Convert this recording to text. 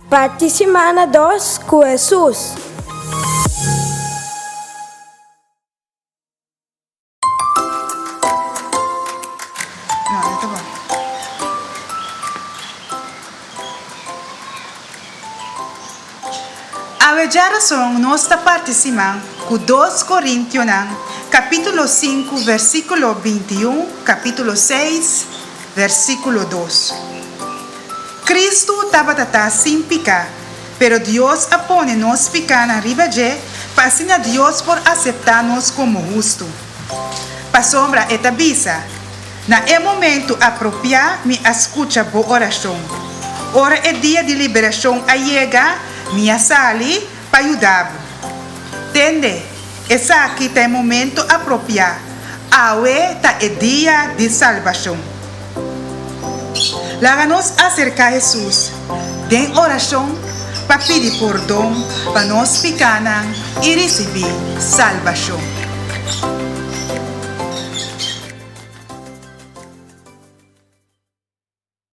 Participar 2 com Jesus. Ito ba? A razão nós está participando com 2 Coríntios, capítulo 5, versículo 21, capítulo 6, versículo 2. Cristo estava sem pecar, pero Deus apone nos pecar na riba de, para assim a Deus por aceitar-nos como justo. Para sombra eta bisa, na momento apropriado, me escuta boa oração. Ora é dia de liberação a chega, me sali para ajudar. Entende? Essa aqui é o momento apropriado. Aue tá é dia de salvação. Láganos acerca a Jesus. Den oração para pedir perdão para nós pecar e receber salvação.